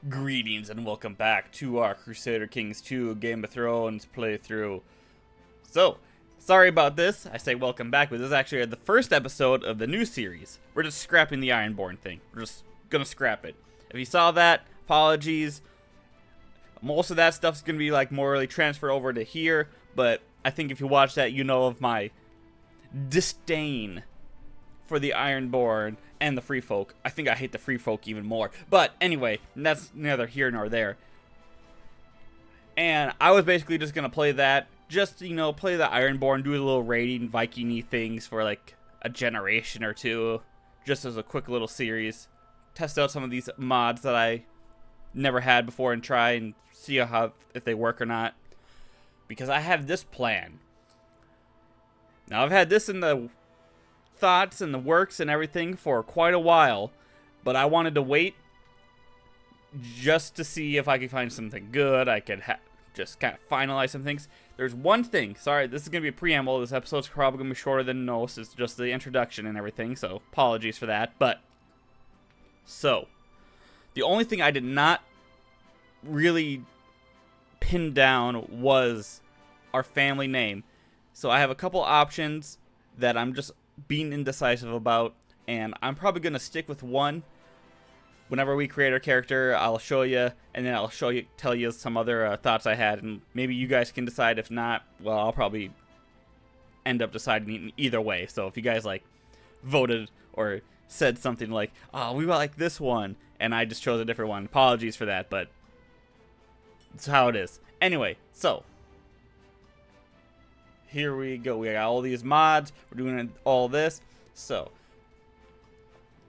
Greetings and welcome back to our Crusader Kings 2 Game of Thrones playthrough. So, sorry about this. I say welcome back, but this is actually the first episode of the new series. We're just scrapping the Ironborn thing. We're just gonna scrap it. If you saw that, apologies. Most of that stuff's gonna be like morally transferred over to here, but I think if you watch that, you know of my disdain for the Ironborn and the Free Folk. I think I hate the Free Folk even more. But anyway, that's neither here nor there. And I was basically just going to play that. Just, play the Ironborn, do a little raiding, Viking-y things for like a generation or two. Just as a quick little series. Test out some of these mods that I never had before and try and see if they work or not. Because I have this plan. Now, I've had this in the thoughts and the works and everything for quite a while, but I wanted to wait just to see if I could find something good. I could just kind of finalize some things. There's one thing. Sorry, this is going to be a preamble. This episode's probably going to be shorter than most. It's just the introduction and everything, so apologies for that. But, so, the only thing I did not really pin down was our family name. So I have a couple options that I'm just being indecisive about, and I'm probably going to stick with one. Whenever we create our character, I'll show you, and then I'll tell you some other thoughts I had, and maybe you guys can decide. If not, well, I'll probably end up deciding either way. So if you guys like voted or said something like, oh, we like this one, and I just chose a different one, apologies for that, but it's how it is. Anyway, so here we go. We got all these mods. We're doing all this. So,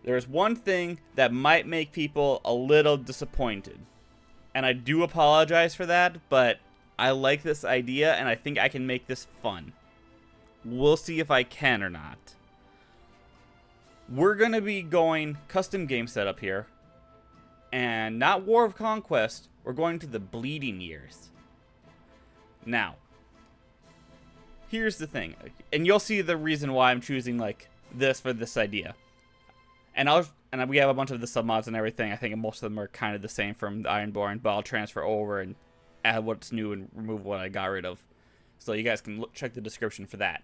there's one thing that might make people a little disappointed. And I do apologize for that, but I like this idea and I think I can make this fun. We'll see if I can or not. We're going to be going custom game setup here. And not War of Conquest. We're going to the Bleeding Years. Now, here's the thing, and you'll see the reason why I'm choosing like this for this idea. And we have a bunch of the submods and everything. I think most of them are kind of the same from the Ironborn, but I'll transfer over and add what's new and remove what I got rid of. So you guys can check the description for that.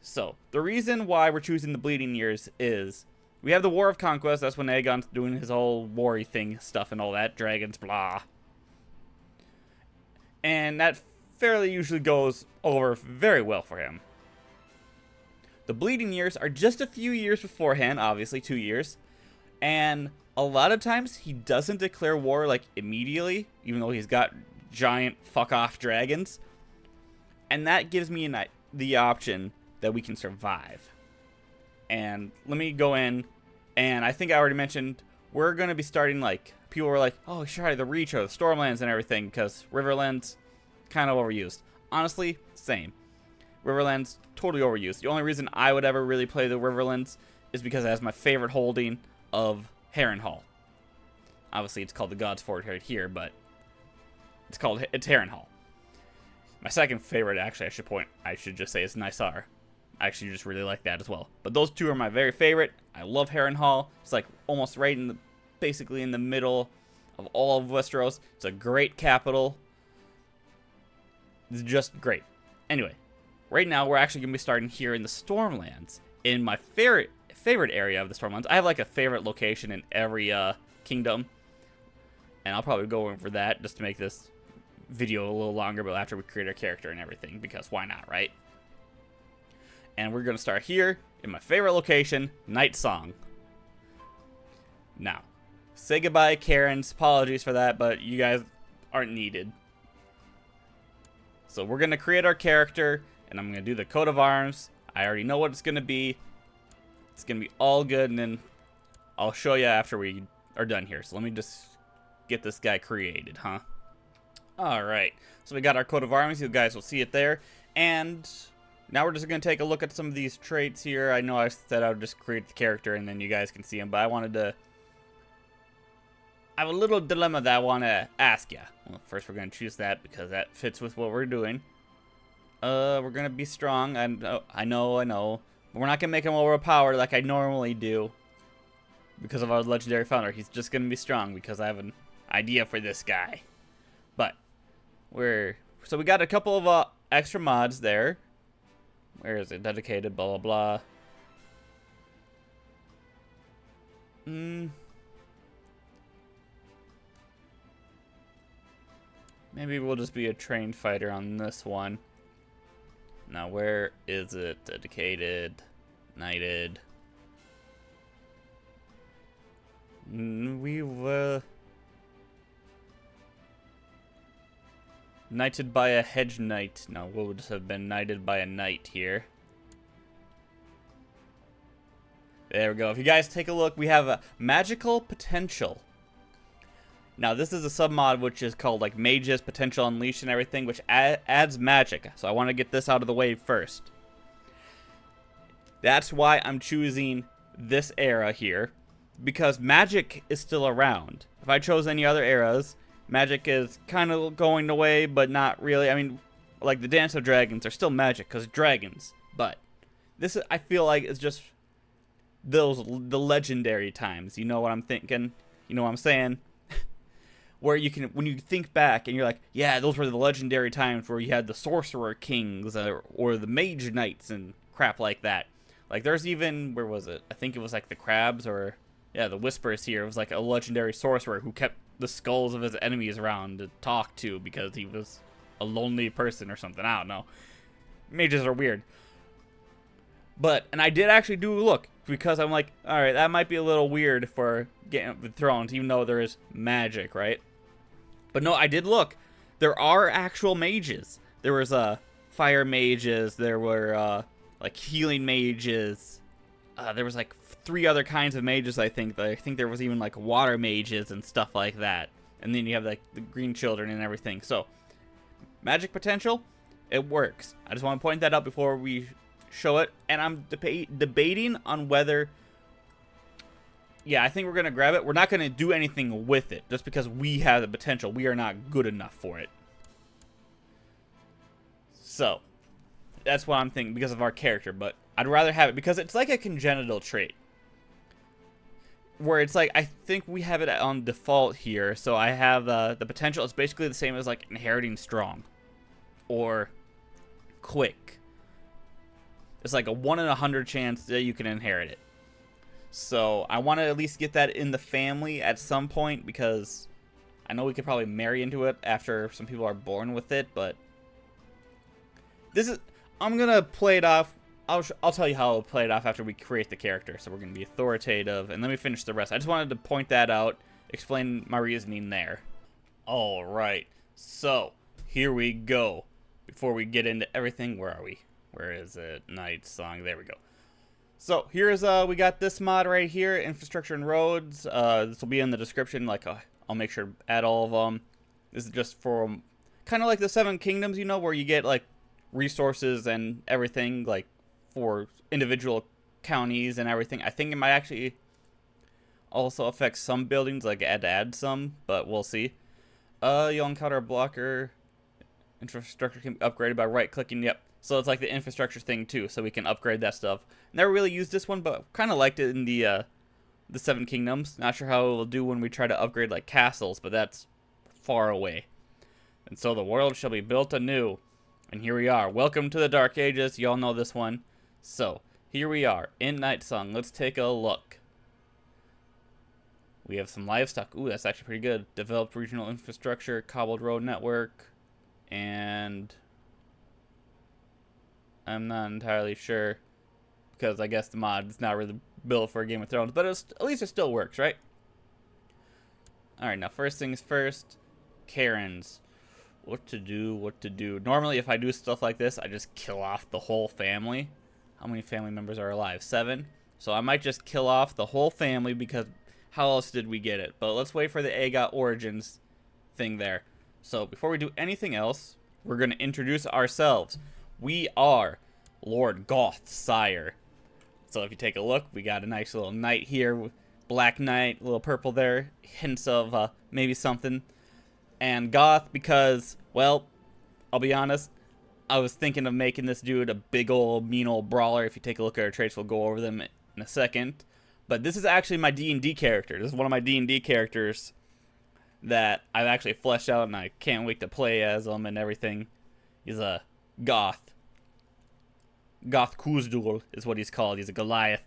So the reason why we're choosing the Bleeding Years is we have the War of Conquest. That's when Aegon's doing his whole war-y thing stuff and all that, dragons, blah. And that fairly usually goes over very well for him. The Bleeding Years are just a few years beforehand, obviously 2 years, and a lot of times he doesn't declare war like immediately, even though he's got giant fuck off dragons, and that gives me the option that we can survive. And let me go in, and I think I already mentioned we're going to be starting like, people were like, oh, sure, the Reach or the Stormlands and everything, because Riverlands kind of overused. Honestly, same. Riverlands, totally overused. The only reason I would ever really play the Riverlands is because it has my favorite holding of Harrenhal. Obviously, it's called the God's Fort right here, but it's Harrenhal. My second favorite, actually, I should just say, is Nysar. I actually just really like that as well. But those two are my very favorite. I love Harrenhal. It's like almost right basically in the middle of all of Westeros. It's a great capital. It's just great. Anyway, right now we're actually going to be starting here in the Stormlands. In my favorite area of the Stormlands. I have like a favorite location in every kingdom. And I'll probably go in for that just to make this video a little longer, but after we create our character and everything, because why not, right? And we're going to start here in my favorite location, Night Song. Now, say goodbye, Karens. Apologies for that, but you guys aren't needed. So we're going to create our character, and I'm going to do the coat of arms. I already know what it's going to be. It's going to be all good, and then I'll show you after we are done here. So let me just get this guy created, huh? Alright, so we got our coat of arms. You guys will see it there. And now we're just going to take a look at some of these traits here. I know I said I would just create the character, and then you guys can see him, but I wanted to... I have a little dilemma that I want to ask you. Well, first we're going to choose that because that fits with what we're doing. We're going to be strong. I know. But we're not going to make him overpowered like I normally do. because of our legendary founder. He's just going to be strong because I have an idea for this guy. But so we got a couple of extra mods there. Where is it? Dedicated, blah, blah, blah. Maybe we'll just be a trained fighter on this one. Now, where is it? Dedicated, knighted. We were knighted by a hedge knight. No, we would have been knighted by a knight here. There we go. If you guys take a look, we have a magical potential. Now, this is a submod which is called like Mage's Potential Unleashed and everything, which adds magic. So I want to get this out of the way first. That's why I'm choosing this era here, because magic is still around. If I chose any other eras, magic is kind of going away, but not really. I mean, like the Dance of Dragons are still magic because dragons, but this I feel like is just the legendary times. You know what I'm thinking? You know what I'm saying? Where you can, when you think back and you're like, yeah, those were the legendary times where you had the sorcerer kings or the mage knights and crap like that. Like there's even, where was it? I think it was like the crabs or, yeah, the whispers here. It was like a legendary sorcerer who kept the skulls of his enemies around to talk to because he was a lonely person or something. I don't know. Mages are weird. But, and I did actually do look, because I'm like, alright, that might be a little weird for Game of Thrones, even though there is magic, right? But no, I did look. There are actual mages. There was fire mages, there were like healing mages. There was like 3 other kinds of mages, I think. I think there was even like water mages and stuff like that. And then you have like the green children and everything. So, magic potential, it works. I just want to point that out before we show it. And I'm debating on whether, yeah, I think we're going to grab it. We're not going to do anything with it just because we have the potential. We are not good enough for it. So, that's what I'm thinking because of our character. But I'd rather have it because it's like a congenital trait. Where it's like, I think we have it on default here. So I have the potential. It's basically the same as like inheriting strong. Or quick. It's like a 1 in 100 chance that you can inherit it. So I want to at least get that in the family at some point because I know we could probably marry into it after some people are born with it, but this is, I'm going to play it off. I'll tell you how I'll play it off after we create the character. So we're going to be authoritative and let me finish the rest. I just wanted to point that out, explain my reasoning there. All right. So here we go. Before we get into everything, where are we? Where is it? Night Song. There we go. So here's we got this mod right here, infrastructure and roads. This will be in the description. Like I'll make sure to add all of them. This is just for kind of like the 7 Kingdoms, you know, where you get like resources and everything, like for individual counties and everything. I think it might actually also affect some buildings, like add some, but we'll see. You'll encounter a blocker. Infrastructure can be upgraded by right-clicking. Yep. So it's like the infrastructure thing too, so we can upgrade that stuff. Never really used this one, but kind of liked it in the 7 Kingdoms. Not sure how it will do when we try to upgrade like castles, but that's far away. And so the world shall be built anew. And here we are. Welcome to the Dark Ages. Y'all know this one. So here we are in Night Song. Let's take a look. We have some livestock. Ooh, that's actually pretty good. Developed regional infrastructure, cobbled road network, and I'm not entirely sure because I guess the mod is not really built for Game of Thrones, but at least it still works, right? Alright, now first things first, Karens. What to do, what to do. Normally if I do stuff like this, I just kill off the whole family. How many family members are alive? 7. So I might just kill off the whole family because how else did we get it? But let's wait for the AGOT origins thing there. So before we do anything else, we're going to introduce ourselves. We are Lord Goth Sire. So if you take a look, we got a nice little knight here. Black knight, a little purple there. Hints of maybe something. And Goth because, well, I'll be honest, I was thinking of making this dude a big old mean old brawler. If you take a look at our traits, we'll go over them in a second. But this is actually my D&D character. This is one of my D&D characters that I've actually fleshed out, and I can't wait to play as him and everything. He's a Goth. Goth Kuzdul is what he's called. He's a Goliath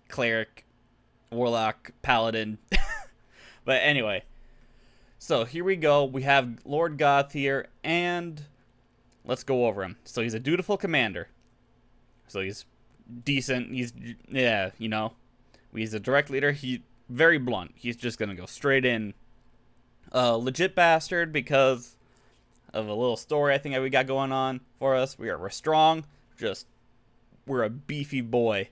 cleric, warlock, paladin. But anyway, so here we go. We have Lord Goth here, and let's go over him. So he's a dutiful commander. So he's decent. He's, yeah, you know. He's a direct leader. He's very blunt. He's just going to go straight in. Legit bastard because of a little story I think that we got going on for us. We're strong. We're a beefy boy.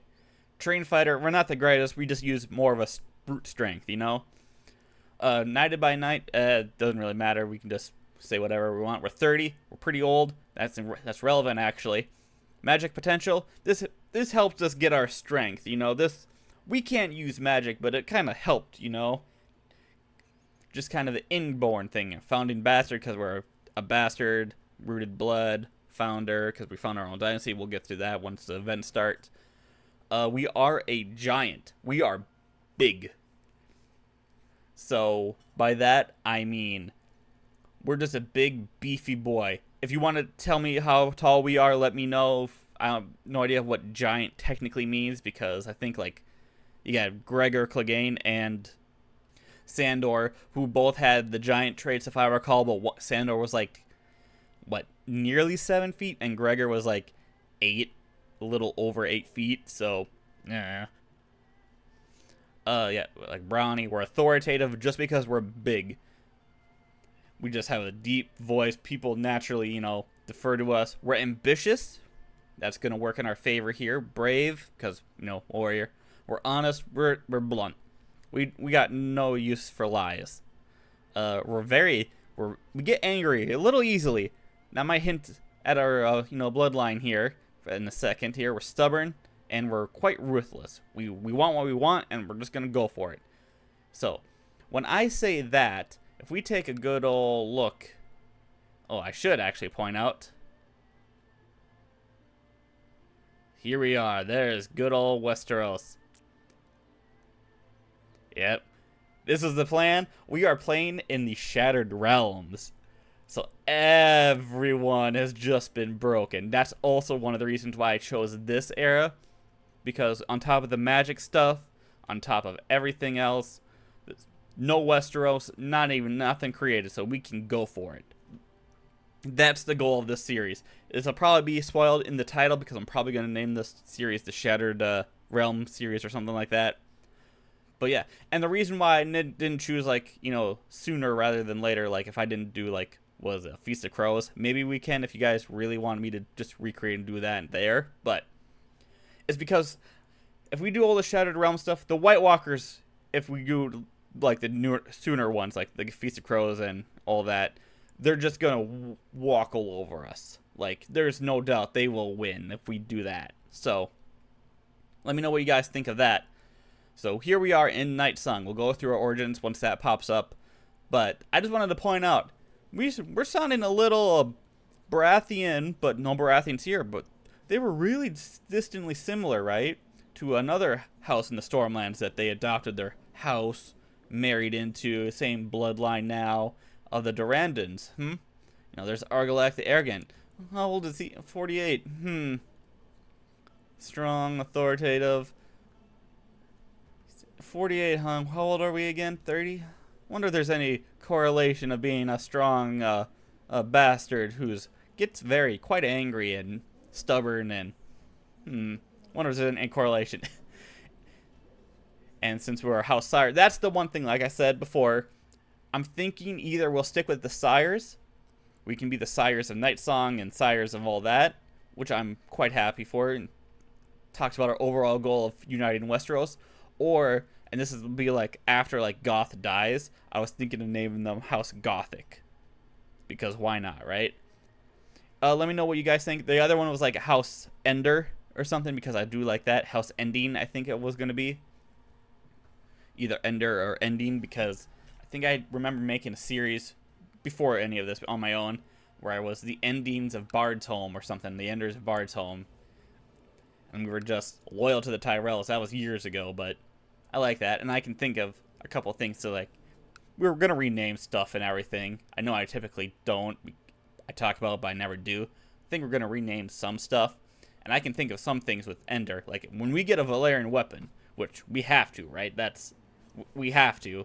Trained fighter. We're not the greatest. We just use more of a brute strength, you know. Knighted by night, doesn't really matter. We can just say whatever we want. We're 30. We're pretty old. That's relevant, actually. Magic potential. This helps us get our strength. You know, we can't use magic, but it kind of helped. You know, just kind of the inborn thing. Founding bastard because we're a bastard. Rooted blood. Founder because we found our own dynasty. We'll get to that once the event starts. We are a giant. We are big. So, by that, I mean, we're just a big, beefy boy. If you want to tell me how tall we are, let me know. I have no idea what giant technically means, because I think, like, you got Gregor Clegane and Sandor, who both had the giant traits, if I recall, but Sandor was, like, what, nearly 7 feet, and Gregor was, like, 8, a little over 8 feet, so, yeah. Yeah, like Brownie, we're authoritative just because we're big. We just have a deep voice. People naturally, you know, defer to us. We're ambitious. That's going to work in our favor here. Brave, because, you know, warrior. We're honest. We're blunt. We got no use for lies. We get angry a little easily. That might hint at our, you know, bloodline here in a second here. We're stubborn. And we're quite ruthless. We want what we want, and we're just going to go for it. So, when I say that, if we take a good old look... Oh, I should actually point out. Here we are. There's good old Westeros. Yep. This is the plan. We are playing in the Shattered Realms. So everyone has just been broken. That's also one of the reasons why I chose this era. Because on top of the magic stuff, on top of everything else, there's no Westeros, nothing created, so we can go for it. That's the goal of this series. This will probably be spoiled in the title because I'm probably going to name this series the Shattered Realm series or something like that. But yeah, and the reason why I didn't choose, like, you know, sooner rather than later, like if I didn't do, like, what was it, Feast of Crows? Maybe we can if you guys really want me to just recreate and do that there, but... is because if we do all the Shattered Realm stuff, the White Walkers, if we do like the sooner ones, like the Feast of Crows and all that, they're just gonna walk all over us. Like, there's no doubt they will win if we do that. So, let me know what you guys think of that. So here we are in Night Sung. We'll go through our origins once that pops up. But I just wanted to point out, we're sounding a little Baratheon, but no Baratheons here, but they were really distantly similar, right? To another house in the Stormlands that they adopted their house, married into, same bloodline now, of the Durandons. You know, there's Argilac the Arrogant. How old is he? 48. Strong, authoritative. 48, huh? How old are we again? 30? Wonder if there's any correlation of being a strong bastard who's gets quite angry and stubborn and wonder if there's any correlation. And since we're a house sire, that's the one thing, like I said before, I'm thinking either we'll stick with the sires, we can be the sires of Night Song and sires of all that, which I'm quite happy for, and talks about our overall goal of uniting Westeros, or, and this will be like after like Goth dies, I was thinking of naming them House Gothic, because why not, right? Let me know what you guys think. The other one was like House Ender or something, because I do like that. House Ending, I think it was going to be. Either Ender or Ending, because I think I remember making a series before any of this on my own, where I was the Endings of Bard's Home or something. The Enders of Bard's Home. and we were just loyal to the Tyrells. That was years ago, but I like that. And I can think of a couple things to like. We were going to rename stuff and everything. I know I typically don't. I talk about it, but I never do. I think we're going to rename some stuff. And I can think of some things with Ender. Like, when we get a Valyrian weapon, which we have to, right? We have to.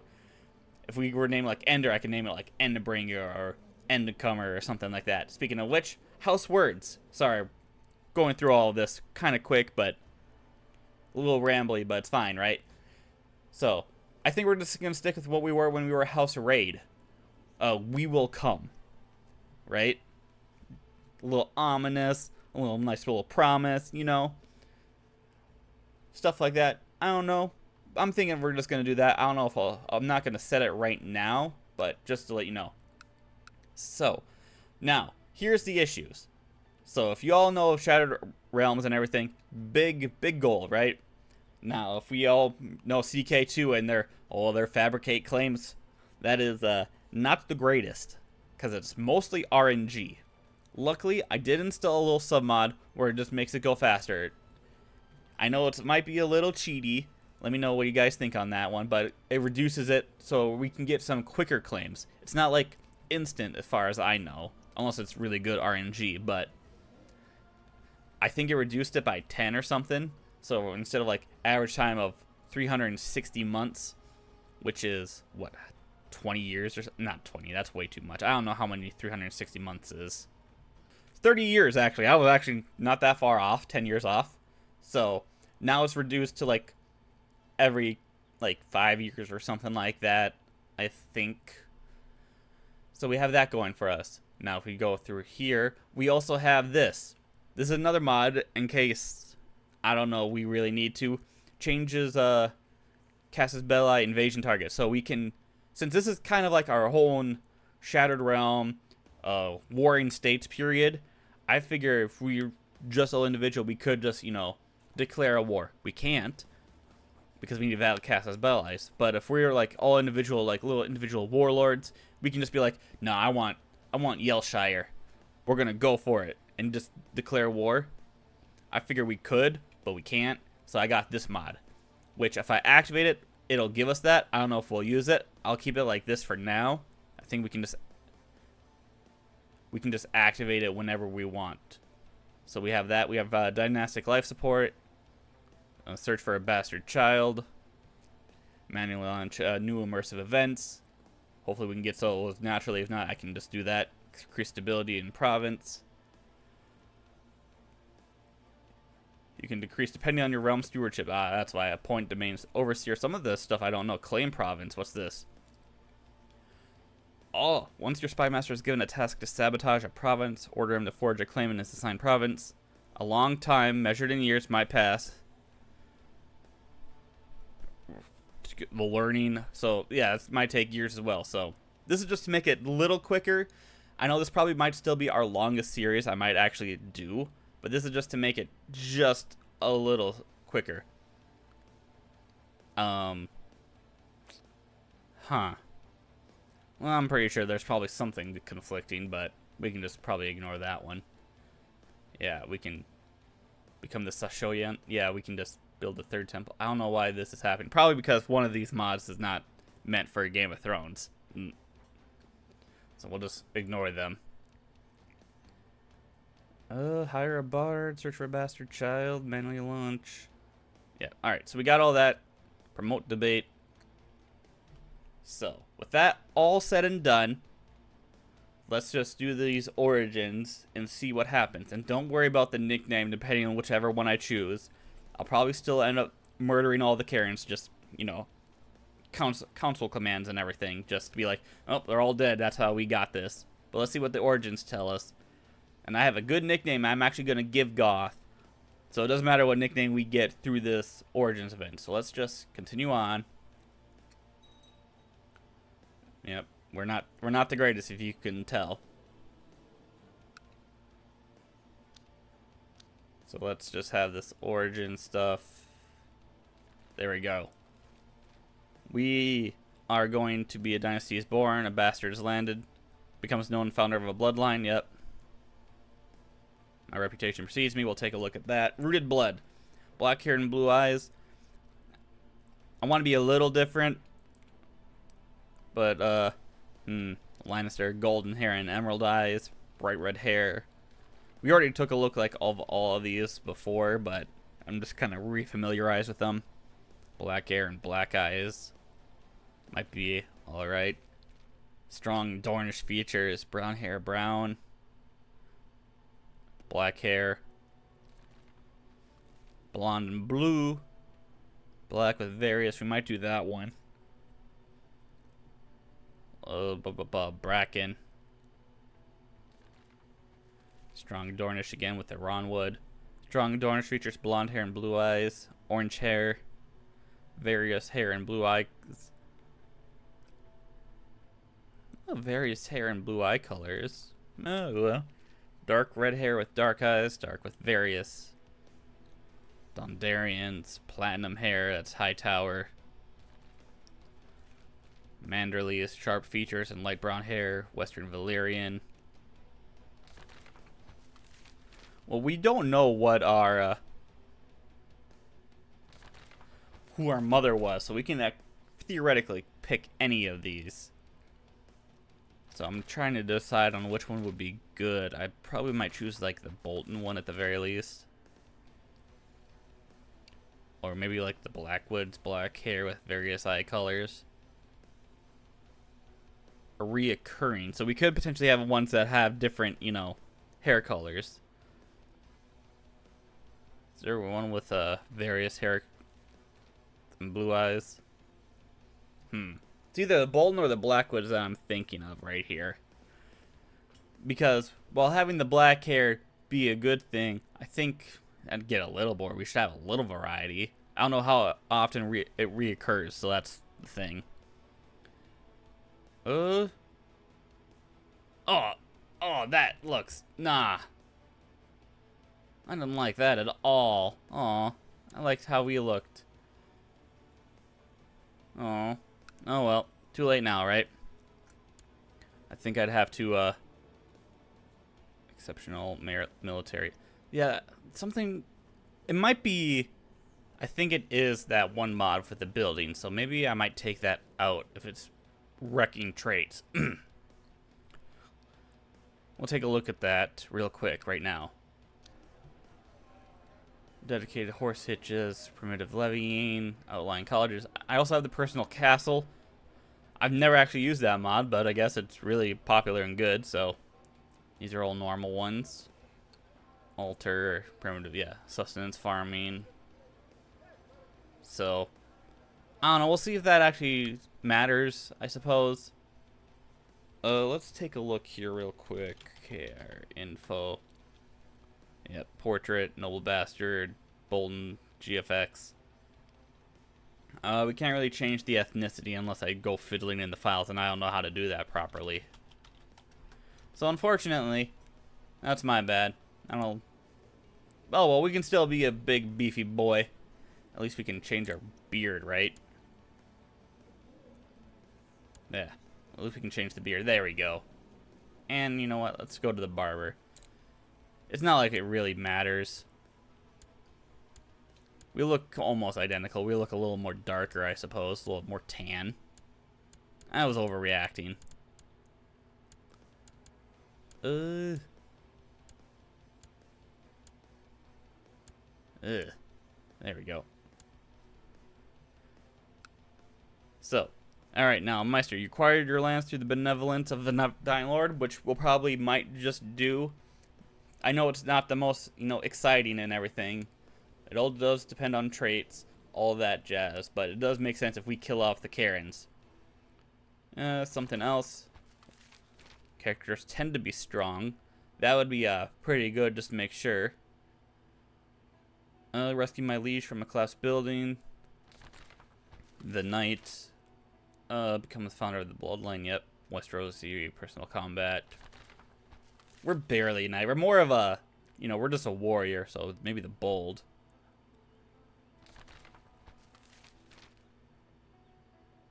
If we were named like Ender, I could name it like Endbringer or Endcomer or something like that. Speaking of which, House Words. Sorry, going through all of this kind of quick, but a little rambly, but it's fine, right? So, I think we're just going to stick with what we were when we were House Raid. We will come. Right? A little ominous, a little nice little promise, you know? Stuff like that. I don't know. I'm thinking we're just going to do that. I don't know if I'm not going to set it right now, but just to let you know. So, now, here's the issues. So, if you all know of Shattered Realms and everything, big goal, right? Now, if we all know CK2 and their fabricate claims, that is not the greatest, because it's mostly RNG. Luckily, I did install a little submod where it just makes it go faster. I know it might be a little cheaty. Let me know what you guys think on that one, but it reduces it so we can get some quicker claims. It's not like instant as far as I know, unless it's really good RNG, but I think it reduced it by 10 or something. So instead of like average time of 360 months, which is what, 20 years or not 20, that's way too much. I don't know how many 360 months is. 30 years actually. I was actually not that far off, 10 years off. So now it's reduced to like every like 5 years or something like that, I think. So we have that going for us. Now if we go through here, we also have this. This is another mod in case, I don't know, we really need to. Changes Casus Belli invasion target. So we can, since this is kind of like our whole Shattered Realm warring states period, I figure if we're just all individual, we could just, you know, declare a war. We can't, because we need valid Casus Belli. But if we're like all individual, like little individual warlords, we can just be like, no, I want Yellshire. We're gonna go for it and just declare war. I figure we could, but we can't. So I got this mod, which if I activate it, it'll give us that. I don't know if we'll use it. I'll keep it like this for now. I think we can just activate it whenever we want. So we have that. We have dynastic life support, search for a bastard child, manually launch new immersive events. Hopefully we can get solos naturally. If not, I can just do that. Increase stability in province. You can decrease depending on your realm stewardship. That's why. Appoint domains overseer. Some of this stuff I don't know. Claim province. What's this? Oh, once your spy master is given a task to sabotage a province, order him to forge a claim in his assigned province. A long time, measured in years, might pass. The learning. So, yeah, it might take years as well. So, this is just to make it a little quicker. I know this probably might still be our longest series I might actually do. But this is just to make it just a little quicker. Well, I'm pretty sure there's probably something conflicting, but we can just probably ignore that one. Yeah, we can become the Sashoyan. Yeah, we can just build the third temple. I don't know why this is happening. Probably because one of these mods is not meant for Game of Thrones. So we'll just ignore them. Hire a bard, search for a bastard child, manually launch. Yeah, alright, so we got all that. Promote debate. So, with that all said and done, let's just do these origins and see what happens. And don't worry about the nickname depending on whichever one I choose. I'll probably still end up murdering all the Karens, just, you know, council commands and everything. Just to be like, oh, they're all dead, that's how we got this. But let's see what the origins tell us. And I have a good nickname I'm actually going to give Goth. So it doesn't matter what nickname we get through this Origins event. So let's just continue on. Yep, we're not the greatest, if you can tell. So let's just have this origin stuff. There we go. We are going to be a dynasty is born, a bastard is landed, becomes known founder of a bloodline. Yep. My reputation precedes me. We'll take a look at that. Rooted blood. Black hair and blue eyes. I want to be a little different. But, Lannister, golden hair and emerald eyes. Bright red hair. We already took a look like all of these before, but I'm just kind of refamiliarized with them. Black hair and black eyes. Might be alright. Strong Dornish features. Brown hair, brown. Black hair. Blonde and blue. Black with various. We might do that one. Bracken. Strong Dornish again with the Ronwood. Strong Dornish features blonde hair and blue eyes. Orange hair. Various hair and blue eyes. Oh, various hair and blue eye colors. Oh, well. Dark red hair with dark eyes. Dark with various. Dondarrion's platinum hair. That's Hightower. Manderly's sharp features and light brown hair. Western Valyrian. Well, we don't know what our who our mother was, so we can theoretically pick any of these. So I'm trying to decide on which one would be good. I probably might choose like the Bolton one at the very least. Or maybe like the Blackwood's black hair with various eye colors. Or reoccurring. So we could potentially have ones that have different, you know, hair colors. Is there one with various hair and blue eyes? It's either the Bolton or the Blackwoods that I'm thinking of right here. Because while having the black hair be a good thing, I think I'd get a little bored. We should have a little variety. I don't know how often it reoccurs, so that's the thing. Oh, that looks, nah. I didn't like that at all. Aw, I liked how we looked. Aw. Oh well, too late now, right? I think I'd have to, exceptional merit military. Yeah, something, it might be, I think it is that one mod for the building, so maybe I might take that out if it's wrecking traits. We'll take a look at that real quick right now. Dedicated horse hitches, primitive levying, outlying colleges. I also have the personal castle. I've never actually used that mod, but I guess it's really popular and good, so these are all normal ones. Altar, primitive, yeah, sustenance farming. So, I don't know, we'll see if that actually matters, I suppose. Let's take a look here real quick. Here, info. Yep, portrait, noble bastard, Bolton, GFX. We can't really change the ethnicity unless I go fiddling in the files, and I don't know how to do that properly. So unfortunately, that's my bad. I don't. Oh well, we can still be a big beefy boy. At least we can change our beard, right? Yeah. At least we can change the beard. There we go. And you know what? Let's go to the barber. It's not like it really matters. We look almost identical. We look a little more darker, I suppose. A little more tan. I was overreacting. Ugh. There we go. So, alright, now, Meister, you acquired your lands through the benevolence of the Dying Lord, which we'll probably might just do. I know it's not the most, you know, exciting and everything. It all does depend on traits, all that jazz, but it does make sense if we kill off the Karens. Something else. Characters tend to be strong. That would be pretty good just to make sure. Rescue my liege from a collapsed building. The knight. Become the founder of the bloodline. Yep. Westeros, personal combat. We're barely a knight. We're more of a, you know, we're just a warrior, so maybe the bold.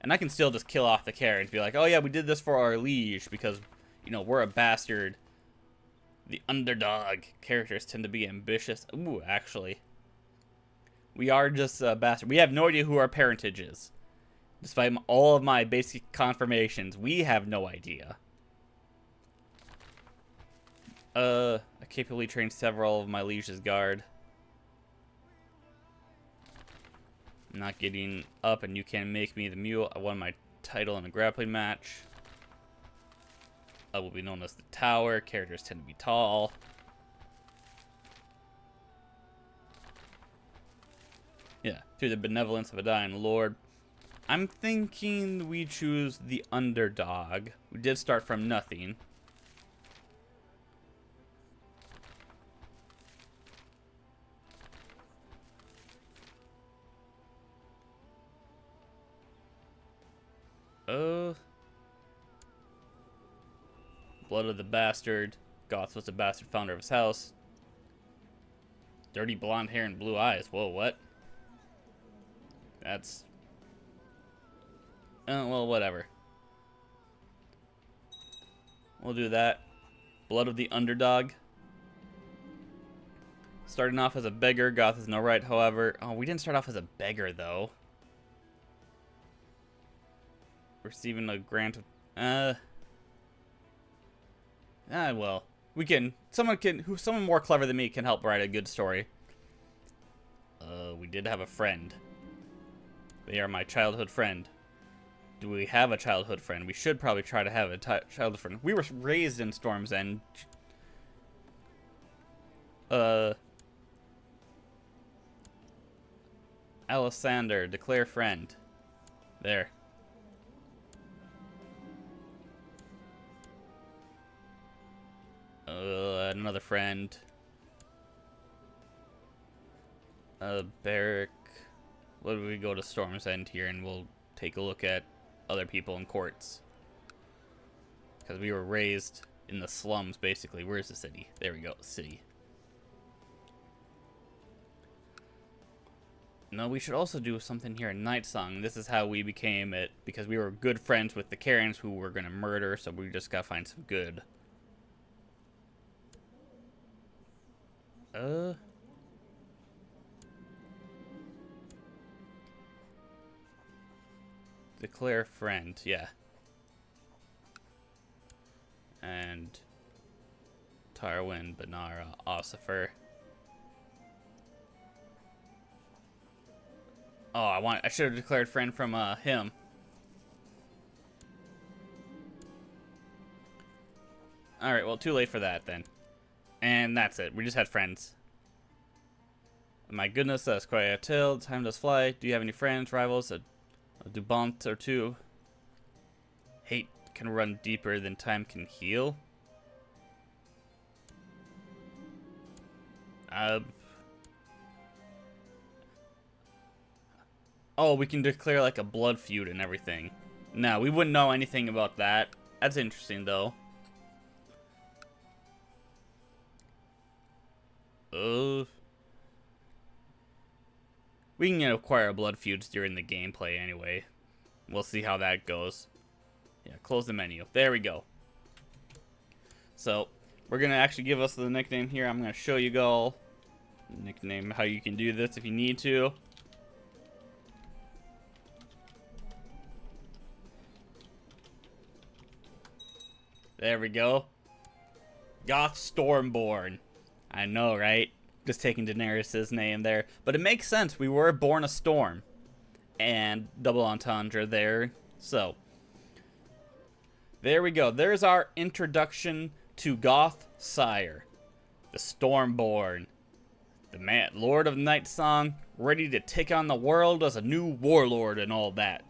And I can still just kill off the Karens, be like, oh yeah, we did this for our liege because, you know, we're a bastard. The underdog characters tend to be ambitious. Ooh, actually. We are just a bastard. We have no idea who our parentage is. Despite all of my basic confirmations, we have no idea. I capably trained several of my liege's guard. I'm not getting up and you can't make me the mule. I won my title in a grappling match. I will be known as the Tower. Characters tend to be tall. Yeah, through the benevolence of a dying lord. I'm thinking we choose the underdog. We did start from nothing. Blood of the bastard. Goth was the bastard founder of his house. Dirty blonde hair and blue eyes. Whoa, what? That's... well, whatever. We'll do that. Blood of the underdog. Starting off as a beggar. Goth has no right, however. Oh, we didn't start off as a beggar, though. Receiving a grant of... well, we can. Someone more clever than me can help write a good story. We did have a friend. They are my childhood friend. Do we have a childhood friend? We should probably try to have a childhood friend. We were raised in Storm's End. Alisander, declare friend. There. Another friend. Barrack. What do we go to Storm's End here and we'll take a look at other people in courts. Because we were raised in the slums, basically. Where's the city? There we go, city. No, we should also do something here in Night Song. This is how we became it, because we were good friends with the Karens who were going to murder, so we just gotta find some good. Declare friend, yeah. And Tarwin, Banara, Ossifer. Oh, I should have declared friend from him. Alright, well, too late for that then. And that's it. We just had friends. My goodness, that's quite a tale. Time does fly. Do you have any friends, rivals? A Dubont or two? Hate can run deeper than time can heal. Oh, we can declare like a blood feud and everything. No, we wouldn't know anything about that. That's interesting though. We can acquire blood feuds during the gameplay anyway. We'll see how that goes. Yeah, close the menu. There we go. So, we're going to actually give us the nickname here. I'm going to show you all nickname how you can do this if you need to. There we go. Goth Stormborn. I know, right? Just taking Daenerys' name there. But it makes sense. We were born a storm. And double entendre there. So, there we go. There's our introduction to Goth Sire. The Stormborn. The man, Lord of Night Song. Ready to take on the world as a new warlord and all that.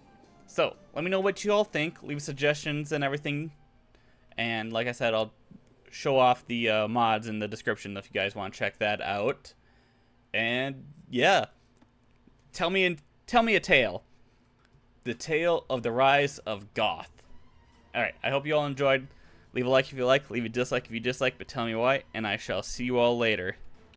So, let me know what you all think. Leave suggestions and everything. And like I said, I'll show off the mods in the description if you guys want to check that out. And yeah, tell me a tale. The tale of the rise of Goth. Alright, I hope you all enjoyed. Leave a like if you like, leave a dislike if you dislike, but tell me why, and I shall see you all later.